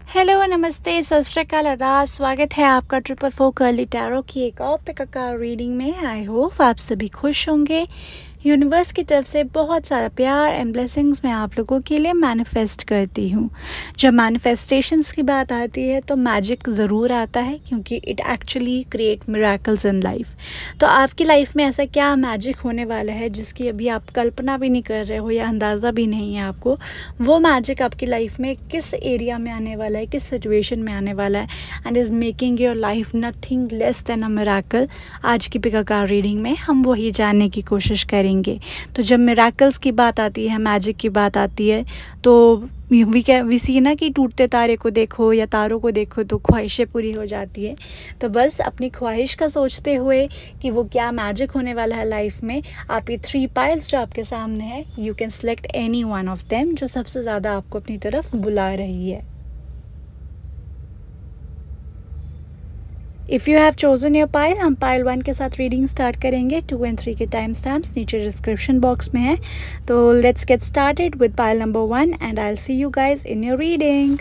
Hello, नमस्ते, सत श्री अकाल, आदाब। स्वागत है आपका 444 कर्ली टैरो की एक और पिकाकार रीडिंग में। आई होप आप सभी खुश होंगे। यूनिवर्स की तरफ से बहुत सारा प्यार एंड ब्लेसिंग्स मैं आप लोगों के लिए मैनिफेस्ट करती हूँ। जब मैनिफेस्टेशंस की बात आती है तो मैजिक ज़रूर आता है, क्योंकि it actually create miracles in life. तो आपकी लाइफ में ऐसा क्या मैजिक होने वाला है जिसकी अभी आप कल्पना भी नहीं कर रहे हो या अंदाज़ा भी नहीं है आपको। वो मैजिक आपकी लाइफ में किस एरिया में आने वाला है, किस सिचुएशन में आने वाला है, and is making your life nothing less than a miracle. आज की पिकाकार रीडिंग में हम वही जानने की कोशिश करेंगे। तो जब मिरेकल्स की बात आती है, मैजिक की बात आती है, तो वी सी ना कि टूटते तारे को देखो या तारों को देखो तो ख्वाहिशें पूरी हो जाती है। तो बस अपनी ख्वाहिश का सोचते हुए कि वो क्या मैजिक होने वाला है लाइफ में, आप ये 3 पाइल्स जो आपके सामने है, you can select any one of them जो सबसे ज़्यादा आपको अपनी तरफ बुला रही है। If you have chosen your pile, हम पाइल 1 के साथ रीडिंग स्टार्ट करेंगे। 2 और 3 के टाइम स्टैम्प्स नीचे डिस्क्रिप्शन बॉक्स में है। तो let's get started with pile number 1 and I will see you guys in your reading.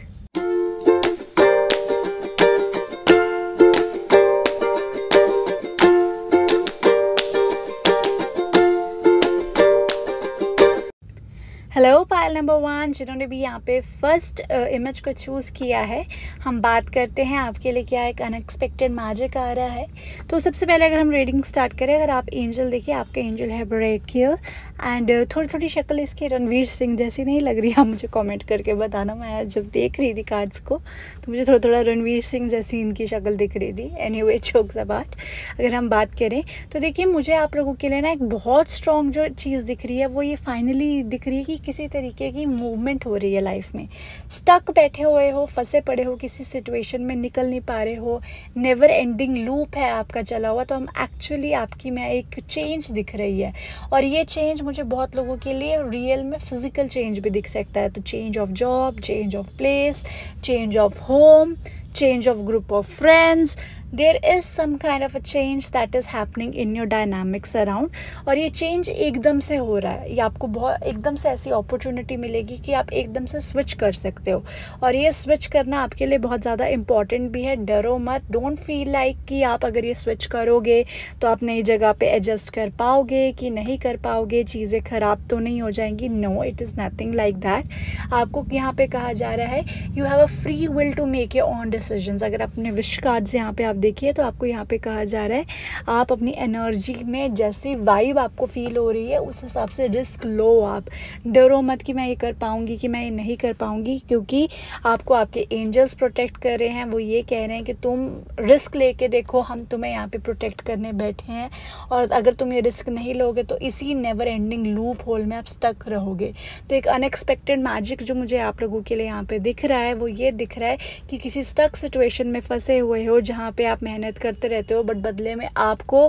Hello pile number 1, जिन्होंने भी यहाँ पे फर्स्ट इमेज को चूज़ किया है, हम बात करते हैं आपके लिए क्या एक अनएक्सपेक्टेड मैजिक आ रहा है। तो सबसे पहले अगर हम रीडिंग स्टार्ट करें, अगर आप एंजल देखिए, आपका एंजल है ब्रेकियल एंड थोड़ी थोड़ी शक्ल इसकी रणवीर सिंह जैसी नहीं लग रही? आप मुझे कमेंट करके बताना। मैं जब देख रही थी कार्ड्स को तो मुझे थोड़ा थोड़ा रणवीर सिंह जैसी इनकी शक्ल दिख रही थी। एनीवे, जोक्स अबाउट, अगर हम बात करें तो देखिए, मुझे आप लोगों के लिए ना एक बहुत स्ट्रॉन्ग जो चीज़ दिख रही है वो ये फाइनली दिख रही है कि किसी तरीके की मूवमेंट हो रही है लाइफ में। स्टक बैठे हुए हो, फंसे पड़े हो किसी सिचुएशन में, निकल नहीं पा रहे हो, नेवर एंडिंग लूप है आपका चला हुआ। तो हम एक्चुअली आपकी में एक चेंज दिख रही है, और ये चेंज मुझे बहुत लोगों के लिए रियल में फिजिकल चेंज भी दिख सकता है। तो change of job, change of place, change of home, change of group of friends, there is some kind of a change that is happening in your dynamics around। और ये change एकदम से हो रहा है, ये आपको बहुत एकदम से ऐसी अपॉर्चुनिटी मिलेगी कि आप एकदम से स्विच कर सकते हो, और ये स्विच करना आपके लिए बहुत ज़्यादा इम्पॉर्टेंट भी है। डरो मत, डोंट फील लाइक कि आप अगर ये स्विच करोगे तो आप नई जगह पे एडजस्ट कर पाओगे कि नहीं कर पाओगे, चीज़ें ख़राब तो नहीं हो जाएंगी। No, it is nothing like that. आपको यहाँ पे कहा जा रहा है you have a free will to make your own decisions. अगर अपने विश कार्ड्स यहाँ पे आप देखिए तो आपको यहाँ पे कहा जा रहा है आप अपनी एनर्जी में जैसी वाइब आपको फील हो रही है उस हिसाब से रिस्क लो। आप डरो मत कि मैं ये कर पाऊँगी कि मैं ये नहीं कर पाऊँगी, क्योंकि आपको आपके एंजल्स प्रोटेक्ट कर रहे हैं। वो ये कह रहे हैं कि तुम रिस्क लेके देखो, हम तुम्हें यहाँ पे प्रोटेक्ट करने बैठे हैं, और अगर तुम ये रिस्क नहीं लोगे तो इसी नेवर एंडिंग लूप होल में आप स्टक रहोगे। तो एक अनएक्सपेक्टेड मैजिक जो मुझे आप लोगों के लिए यहाँ पे दिख रहा है वो ये दिख रहा है कि किसी स्टक सिचुएशन में फंसे हुए हो जहाँ पे आप मेहनत करते रहते हो, बट बदले में आपको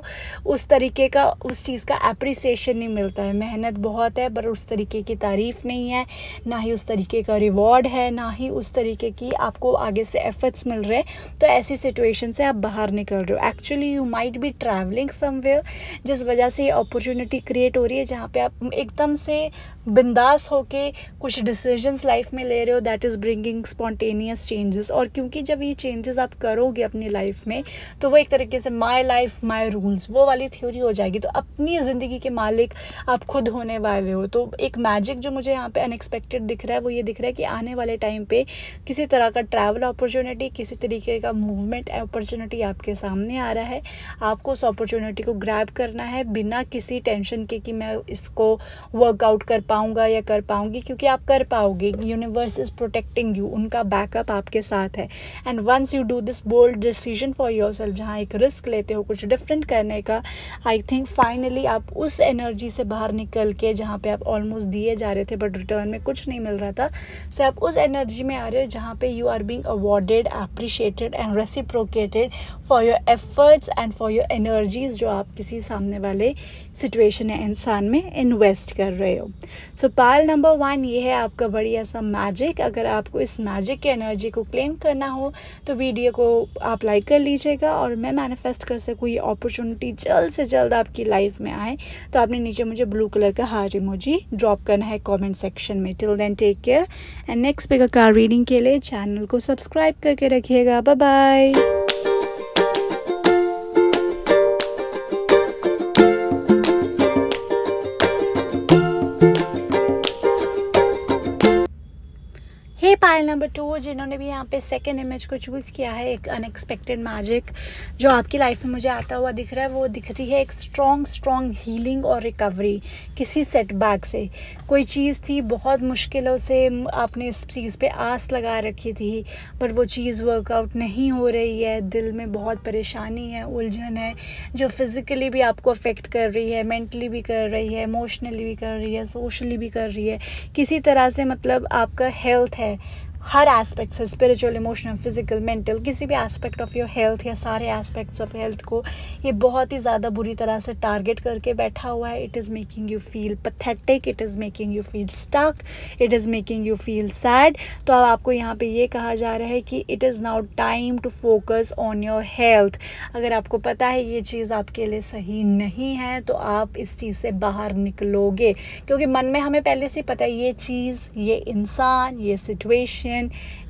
उस तरीके का, उस चीज़ का एप्रिसिएशन नहीं मिलता है। मेहनत बहुत है पर उस तरीके की तारीफ़ नहीं है, ना ही उस तरीके का रिवॉर्ड है, ना ही उस तरीके की आपको आगे से एफर्ट्स मिल रहे हैं। तो ऐसी सिचुएशन से आप बाहर निकल रहे हो। Actually you might be travelling somewhere, जिस वजह से ये अपॉर्चुनिटी क्रिएट हो रही है जहाँ पे आप एकदम से बिंदास होके कुछ डिसीजंस लाइफ में ले रहे हो, that is bringing spontaneous changes. और क्योंकि जब ये चेंजेस आप करोगे अपनी लाइफ में तो वो एक तरीके से माई लाइफ माई रूल्स वो वाली थ्योरी हो जाएगी। तो अपनी ज़िंदगी के मालिक आप खुद होने वाले हो। तो एक मैजिक जो मुझे यहाँ पे अनएक्सपेक्टेड दिख रहा है वो ये दिख रहा है कि आने वाले टाइम पे किसी तरह का ट्रैवल अपॉर्चुनिटी, किसी तरीके का मूवमेंट अपॉर्चुनिटी आपके सामने आ रहा है। आपको उस अपॉर्चुनिटी को ग्रैब करना है बिना किसी टेंशन के कि मैं इसको वर्कआउट कर पाऊँगा या कर पाऊँगी, क्योंकि आप कर पाओगे। यूनिवर्स इज़ प्रोटेक्टिंग यू, उनका बैकअप आपके साथ है। And once you do this bold decision for yourself, जहाँ एक रिस्क लेते हो कुछ डिफरेंट करने का, आई थिंक फाइनली आप उस एनर्जी से बाहर निकल के, जहाँ पे आप ऑलमोस्ट दिए जा रहे थे बट रिटर्न में कुछ नहीं मिल रहा था, से आप उस एनर्जी में आ रहे हो जहाँ पे you are being awarded, appreciated and reciprocated for your efforts and for your energies जो आप किसी सामने वाले सिचुएशन या इंसान में इन्वेस्ट कर रहे हो। सो पायल नंबर 1 ये है आपका बढ़िया सा मैजिक। अगर आपको इस मैजिक की एनर्जी को क्लेम करना हो तो वीडियो को आप लाइक कर लीजिएगा, और मैं मैनिफेस्ट कर सकूँ ये अपॉर्चुनिटी जल्द से जल्द आपकी लाइफ में आए तो आपने नीचे मुझे ब्लू कलर का हार्ट इमोजी ड्रॉप करना है कमेंट सेक्शन में। Till then take care and next pick card reading के लिए चैनल को सब्सक्राइब करके रखिएगा। Bye bye. Hey Payal number 2 जिन्होंने भी यहाँ पे सेकंड इमेज को चूज़ किया है, एक अनएक्सपेक्टेड मैजिक जो आपकी लाइफ में मुझे आता हुआ दिख रहा है, वो दिख रही है एक स्ट्रॉन्ग हीलिंग और रिकवरी किसी सेटबैक से। कोई चीज़ थी, बहुत मुश्किलों से आपने इस चीज़ पे आस लगा रखी थी, बट वो चीज़ वर्कआउट नहीं हो रही है। दिल में बहुत परेशानी है, उलझन है, जो फिज़िकली भी आपको अफेक्ट कर रही है, मेंटली भी कर रही है, इमोशनली भी कर रही है, सोशली भी कर रही है। किसी तरह से मतलब आपका हेल्थ है, हर एस्पेक्ट से, स्पिरिचुअल, इमोशनल, फिजिकल, मेंटल, किसी भी एस्पेक्ट ऑफ योर हेल्थ या सारे एस्पेक्ट्स ऑफ हेल्थ को ये बहुत ही ज़्यादा बुरी तरह से टारगेट करके बैठा हुआ है। It is making you feel pathetic, it is making you feel stuck, it is making you feel sad. तो अब आपको यहाँ पे ये कहा जा रहा है कि it is now time to focus on your health. अगर आपको पता है ये चीज़ आपके लिए सही नहीं है तो आप इस चीज़ से बाहर निकलोगे, क्योंकि मन में हमें पहले से पता है ये चीज़, ये इंसान, ये सिचुएशन,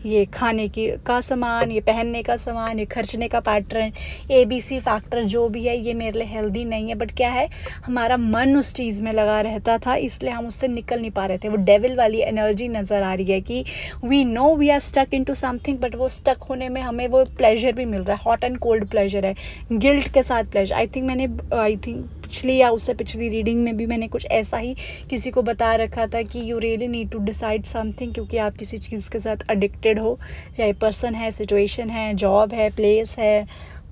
ये खाने की का सामान, ये पहनने का सामान, ये खर्चने का पैटर्न, ABC फैक्टर जो भी है, ये मेरे लिए हेल्दी नहीं है। बट क्या है, हमारा मन उस चीज़ में लगा रहता था, इसलिए हम उससे निकल नहीं पा रहे थे। वो डेविल वाली एनर्जी नज़र आ रही है कि we know we are stuck into something, but वो स्टक होने में हमें वो प्लेजर भी मिल रहा है, हॉट एंड कोल्ड प्लेजर है, गिल्ट के साथ प्लेजर। आई थिंक पिछली या उससे पिछली रीडिंग में भी मैंने कुछ ऐसा ही किसी को बता रखा था कि you really need to decide something, क्योंकि आप किसी चीज़ के साथ एडिक्टेड हो, चाहे पर्सन है, सिचुएशन है, जॉब है, प्लेस है,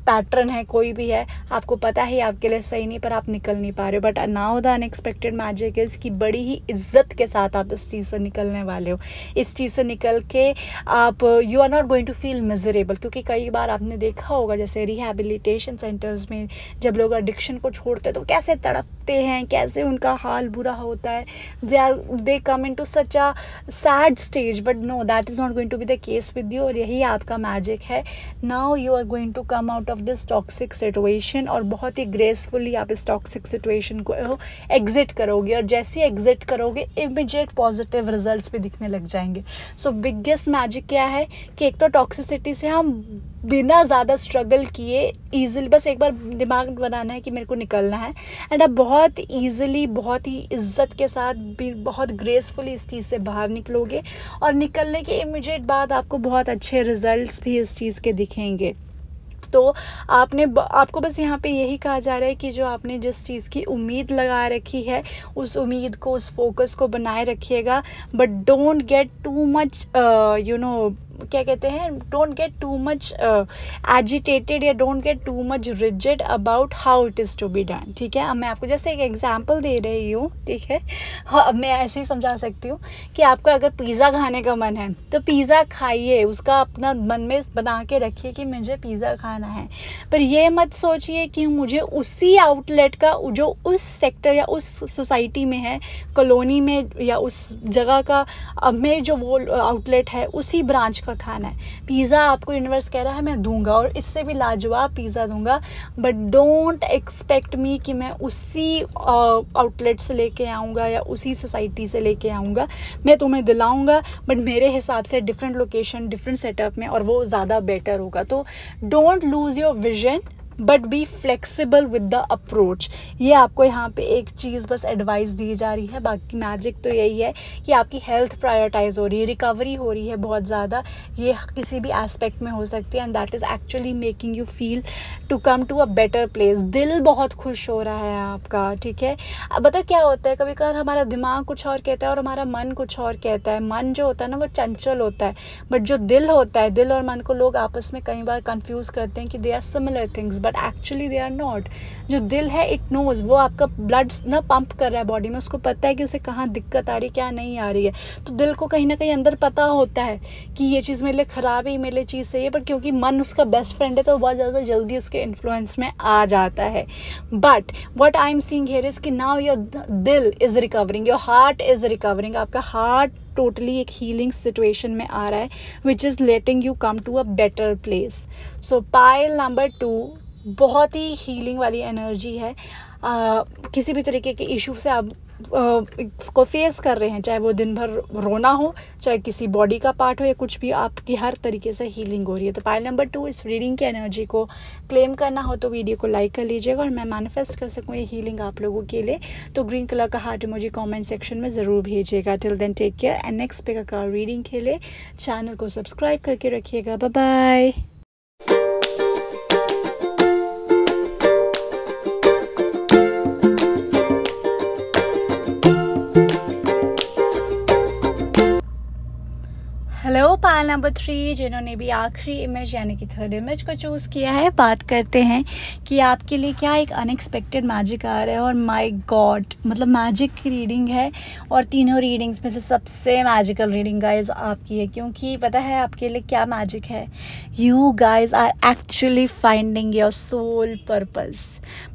पैटर्न है, कोई भी है, आपको पता है आपके लिए सही नहीं, पर आप निकल नहीं पा रहे हो। But now the unexpected magic is कि बड़ी ही इज्जत के साथ आप इस चीज़ से निकलने वाले हो। इस चीज़ से निकल के आप you are not going to feel miserable, क्योंकि कई बार आपने देखा होगा जैसे रिहैबिलिटेशन सेंटर्स में जब लोग एडिक्शन को छोड़ते हैं तो कैसे तड़पते हैं, कैसे उनका हाल बुरा होता है, they come into such a sad stage. But no, that is not going to be the case with you, और यही आपका मैजिक है। Now you are going to come out of this toxic situation, और बहुत ही gracefully आप इस toxic situation को exit करोगे, और जैसे ही एग्जिट करोगे इमीडिएट पॉजिटिव रिजल्ट्स भी दिखने लग जाएंगे। सो बिगेस्ट मैजिक क्या है कि एक तो टॉक्सिसिटी से हम बिना ज़्यादा स्ट्रगल किए ईजिली, बस एक बार दिमाग बनाना है कि मेरे को निकलना है, एंड आप बहुत ईजिली, बहुत ही इज्जत के साथ, बहुत ग्रेसफुली इस चीज़ से बाहर निकलोगे, और निकलने के इमीडिएट बाद आपको बहुत अच्छे रिजल्ट्स भी इस चीज़ के दिखेंगे। तो आपको बस यहाँ पे यही कहा जा रहा है कि जो आपने जिस चीज़ की उम्मीद लगा रखी है उस उम्मीद को, उस फोकस को बनाए रखिएगा, but don't get too much क्या कहते हैं, don't get too much agitated या don't get too much rigid about how it is to be done. ठीक है, अब मैं आपको जैसे एक एग्जांपल दे रही हूँ, ठीक है, हाँ, अब मैं ऐसे ही समझा सकती हूँ कि आपका अगर पिज़्ज़ा खाने का मन है तो पिज़्ज़ा खाइए, उसका अपना मन में बना के रखिए कि मुझे पिज़्ज़ा खाना है, पर ये मत सोचिए कि मुझे उसी आउटलेट का, जो उस सेक्टर या उस सोसाइटी में है, कॉलोनी में या उस जगह का में जो वो आउटलेट है, उसी ब्रांच का खाना है। पिज़्ज़ा आपको यूनिवर्स कह रहा है मैं दूंगा, और इससे भी लाजवाब पिज़्ज़ा दूंगा, बट डोंट एक्सपेक्ट मी कि मैं उसी आउटलेट से लेके आऊँगा या उसी सोसाइटी से लेके आऊँगा। मैं तुम्हें दिलाऊंगा, बट मेरे हिसाब से डिफरेंट लोकेशन, डिफरेंट सेटअप में, और वो ज़्यादा बेटर होगा। तो don't lose your vision, but be flexible with the approach. ये आपको यहाँ पे एक चीज़ बस एडवाइस दी जा रही है। बाकी मैजिक तो यही है कि आपकी हेल्थ प्रायोरिटाइज हो रही है, रिकवरी हो रही है बहुत ज़्यादा, ये किसी भी एस्पेक्ट में हो सकती है, and that is actually making you feel to come to a better place. दिल बहुत खुश हो रहा है आपका, ठीक है। अब बता क्या होता है, कभी कभार हमारा दिमाग कुछ और कहता है और हमारा मन कुछ और कहता है। मन जो होता है ना वो चंचल होता है, बट जो दिल होता है, दिल और मन को लोग आपस में कई बार कंफ्यूज करते हैं कि they are similar things, but actually they are not. जो दिल है इट नोज, वो आपका ब्लड ना पंप कर रहा है बॉडी में, उसको पता है कि उसे कहाँ दिक्कत आ रही है, क्या नहीं आ रही है। तो दिल को कहीं ना कहीं अंदर पता होता है कि ये चीज़ मेरे लिए ख़राब है, मेरे लिए चीज़ सही है, पर क्योंकि मन उसका बेस्ट फ्रेंड है तो बहुत ज़्यादा जल्दी उसके इन्फ्लुएंस में आ जाता है। But what I am seeing here is कि नाउ योर दिल is recovering, your heart is recovering. आपका हार्ट टोटली एक हीलिंग सिचुएशन में आ रहा है, which is letting you come to a better place. So pile number 2 बहुत ही healing वाली एनर्जी है। किसी भी तरीके के इशू से आप को फेस कर रहे हैं, चाहे वो दिन भर रोना हो, चाहे किसी बॉडी का पार्ट हो, या कुछ भी, आपकी हर तरीके से हीलिंग हो रही है। तो पाइल नंबर 2 इस रीडिंग की एनर्जी को क्लेम करना हो तो वीडियो को लाइक कर लीजिएगा, और मैं मैनिफेस्ट कर सकूँ ये हीलिंग आप लोगों के लिए तो ग्रीन कलर का हार्ट इमोजी कमेंट सेक्शन में ज़रूर भेजिएगा। Till then take care and next pick का रीडिंग के लिए चैनल को सब्सक्राइब करके रखिएगा। Bye bye. Hello pile number 3 जिन्होंने भी आखिरी इमेज यानी कि थर्ड इमेज को चूज़ किया है, बात करते हैं कि आपके लिए क्या एक अनएक्सपेक्टेड मैजिक आ रहा है। और माय गॉड, मतलब मैजिक की रीडिंग है, और तीनों रीडिंग्स में से सबसे मैजिकल रीडिंग गाइज आपकी है, क्योंकि पता है आपके लिए क्या मैजिक है। You guys are actually finding your soul purpose.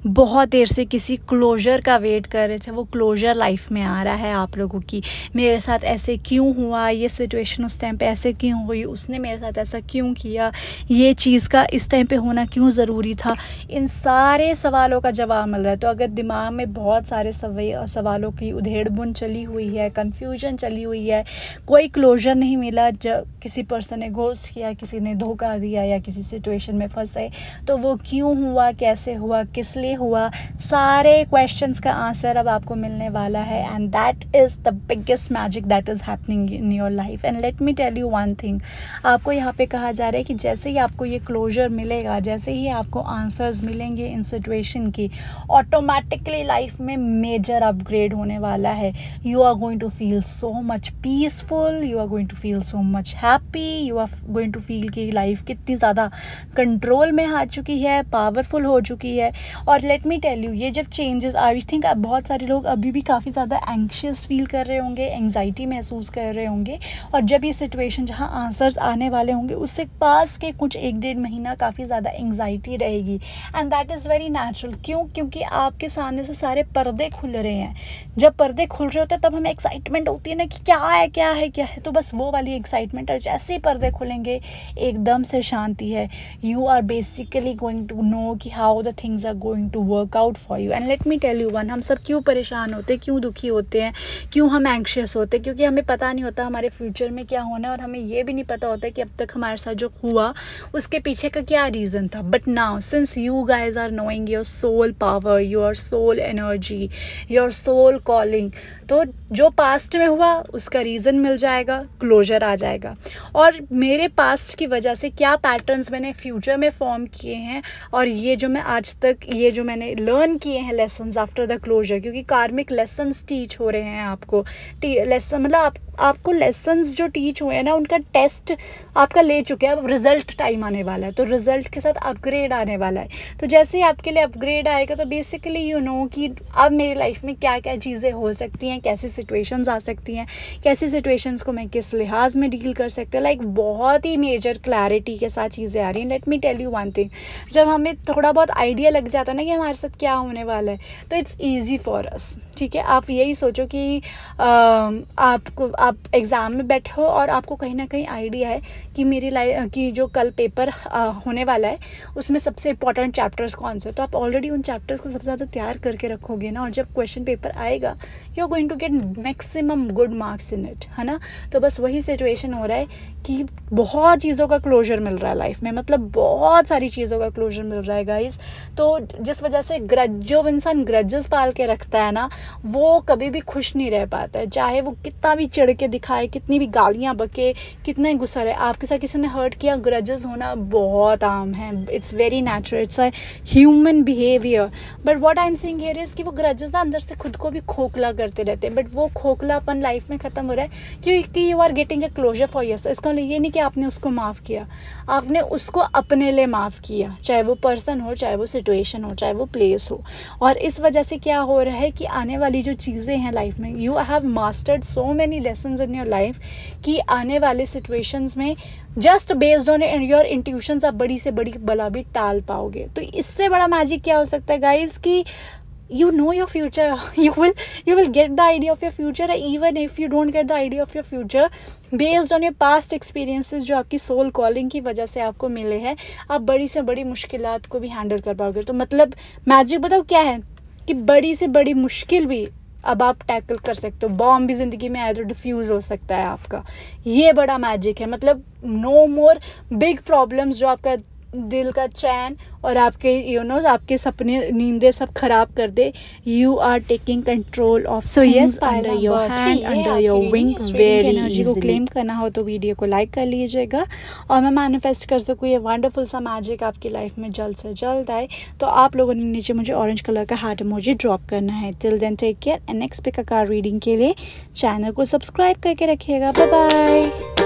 बहुत देर से किसी क्लोजर का वेट कर रहे थे, वो क्लोजर लाइफ में आ रहा है आप लोगों की। मेरे साथ ऐसे क्यों हुआ, ये सिचुएशन उस टाइम पे ऐसे क्यों हुई, उसने मेरे साथ ऐसा क्यों किया, ये चीज़ का इस टाइम पे होना क्यों ज़रूरी था, इन सारे सवालों का जवाब मिल रहा है। तो अगर दिमाग में बहुत सारे सवालों की उधेड़-बुन चली हुई है, कन्फ्यूजन चली हुई है, कोई क्लोजर नहीं मिला, जब किसी पर्सन ने घोस्ट किया, किसी ने धोखा दिया, या किसी सिचुएशन में फंसे, तो वो क्यों हुआ, कैसे हुआ, किस लिए हुआ, सारे क्वेश्चंस का आंसर अब आपको मिलने वाला है। And that is the biggest magic that is happening in your life. And let me tell you one thing, आपको यहाँ पे कहा जा रहा है कि जैसे ही आपको ये क्लोजर मिलेगा, जैसे ही आपको आंसर्स मिलेंगे इन सिचुएशन की, ऑटोमेटिकली लाइफ में मेजर अपग्रेड होने वाला है। You are going to feel so much peaceful, you are going to feel so much happy, you are going to feel कि लाइफ कितनी ज़्यादा कंट्रोल में आ चुकी है, पावरफुल हो चुकी है। और लेट मी टेल यू, ये जब चेंजेस, आई थिंक बहुत सारे लोग अभी भी काफ़ी ज़्यादा एंग्शियस फील कर रहे होंगे, एंग्जाइटी महसूस कर रहे होंगे, और जब ये सिचुएशन जहाँ आंसर्स आने वाले होंगे उससे पास के कुछ 1-1.5 महीना काफ़ी ज़्यादा एंग्जाइटी रहेगी। And that is very natural. क्यों? क्योंकि आपके सामने से सारे पर्दे खुल रहे हैं। जब पर्दे खुल रहे होते हैं तब हमें एक्साइटमेंट होती है ना कि क्या है क्या है क्या है, तो बस वो वाली एक्साइटमेंट है। जैसे ही पर्दे खुलेंगे एकदम से शांति है। You are basically going to know कि how the things are going to work out for you. And let me tell you one, हम सब क्यों परेशान होते हैं, क्यों दुखी होते हैं, क्यों हम एंग्शियस होते हैं? क्योंकि हमें पता नहीं होता हमारे फ्यूचर में क्या होना है, और हमें ये भी नहीं पता होता कि अब तक हमारे साथ जो हुआ उसके पीछे का क्या रीज़न था। But now since you guys are knowing your soul power, your soul energy, your soul calling, तो जो पास्ट में हुआ उसका रीज़न मिल जाएगा, क्लोजर आ जाएगा। और मेरे पास्ट की वजह से क्या पैटर्न्स मैंने फ्यूचर में फॉर्म किए हैं, और ये जो मैं आज तक ये जो मैंने लर्न किए हैं लेसन्स आफ्टर द क्लोजर, क्योंकि कार्मिक लेसन्स टीच हो रहे हैं आपको। लेसन मतलब आपको लेसन्स जो टीच हुए हैं ना, उनका टेस्ट आपका ले चुके हैं। अब रिजल्ट टाइम आने वाला है, तो रिजल्ट के साथ अपग्रेड आने वाला है। तो जैसे ही आपके लिए अपग्रेड आएगा तो बेसिकली यू नो कि अब मेरी लाइफ में क्या क्या चीज़ें हो सकती हैं, कैसी सिचुएशंस आ सकती हैं, कैसी सिचुएशंस को मैं किस लिहाज में डील कर सकते हैं। लाइक बहुत ही मेजर क्लैरिटी के साथ चीज़ें आ रही हैं। Let me tell you one thing, जब हमें थोड़ा बहुत आइडिया लग जाता है ना कि हमारे साथ क्या होने वाला है, तो इट्स ईजी फॉर अस। ठीक है, आप यही सोचो कि आप एग्ज़ाम में बैठे हो और आपको कहीं ना कहीं आइडिया है कि मेरी लाइफ की जो कल पेपर होने वाला है उसमें सबसे इंपॉर्टेंट चैप्टर्स कौन से, तो आप ऑलरेडी उन चैप्टर्स को सबसे ज़्यादा तैयार करके रखोगे ना, और जब क्वेश्चन पेपर आएगा you are going to get maximum good marks in it, है ना। तो बस वही सिचुएशन हो रहा है कि बहुत चीज़ों का क्लोजर मिल रहा है लाइफ में, मतलब बहुत सारी चीज़ों का क्लोजर मिल रहा है गाइस। तो जिस वजह से जो इंसान ग्रजेस पाल के रखता है ना, वो कभी भी खुश नहीं रह पाता है, चाहे वो कितना भी चिढ़ के दिखाए, कितनी भी गालियाँ बके, कितना ही गुस्सा रहे, आपके साथ किसी ने हर्ट किया, ग्रजेस होना बहुत आम है, it's very natural, it's a human behaviour. But what I am saying here is कि वो ग्रजेस ना अंदर से खुद को भी खोखला करते रहते हैं, बट वो खोखलापन लाइफ में ख़त्म हो रहा है क्योंकि you are getting a closure for yourself. इसका मतलब ये नहीं कि आपने उसको माफ़ किया, आपने उसको अपने लिए माफ़ किया, चाहे वो पर्सन हो, चाहे वो सिचुएशन हो, चाहे वो प्लेस हो। और इस वजह से क्या हो रहा है कि आने वाली जो चीज़ें हैं लाइफ में, you have mastered so many lessons in your life कि आने वाले सिचुएशंस में just based on your intuitions आप बड़ी से बड़ी बला भी टाल पाओगे। तो इससे बड़ा मैजिक क्या हो सकता है गाइज कि you know your future, you will get the idea of your future, even if you don't get the idea of your future based on your past experiences जो आपकी soul calling की वजह से आपको मिले हैं, आप बड़ी से बड़ी मुश्किलात को भी हैंडल कर पाओगे। तो मतलब मैजिक बताओ क्या है कि बड़ी से बड़ी मुश्किल भी अब आप टैकल कर सकते हो। बॉम्ब भी ज़िंदगी में आए तो डिफ्यूज़ हो सकता है आपका, ये बड़ा मैजिक है। मतलब नो मोर बिग प्रॉब्लम्स जो आपका दिल का चैन और आपके आपके सपने नींदें सब खराब कर दे। You are taking control of so yes under your hand, under your wing very energy को क्लेम करना हो तो वीडियो को लाइक कर लीजिएगा और मैं मैनिफेस्ट कर सकूँ ये वंडरफुल सा मैजिक आपकी लाइफ में जल्द से जल्द आए। तो आप लोगों ने नीचे मुझे ऑरेंज कलर का हार्ट इमोजी ड्रॉप करना है। Till then take care and next pick a card reading के लिए चैनल को सब्सक्राइब करके रखिएगा। Bye bye.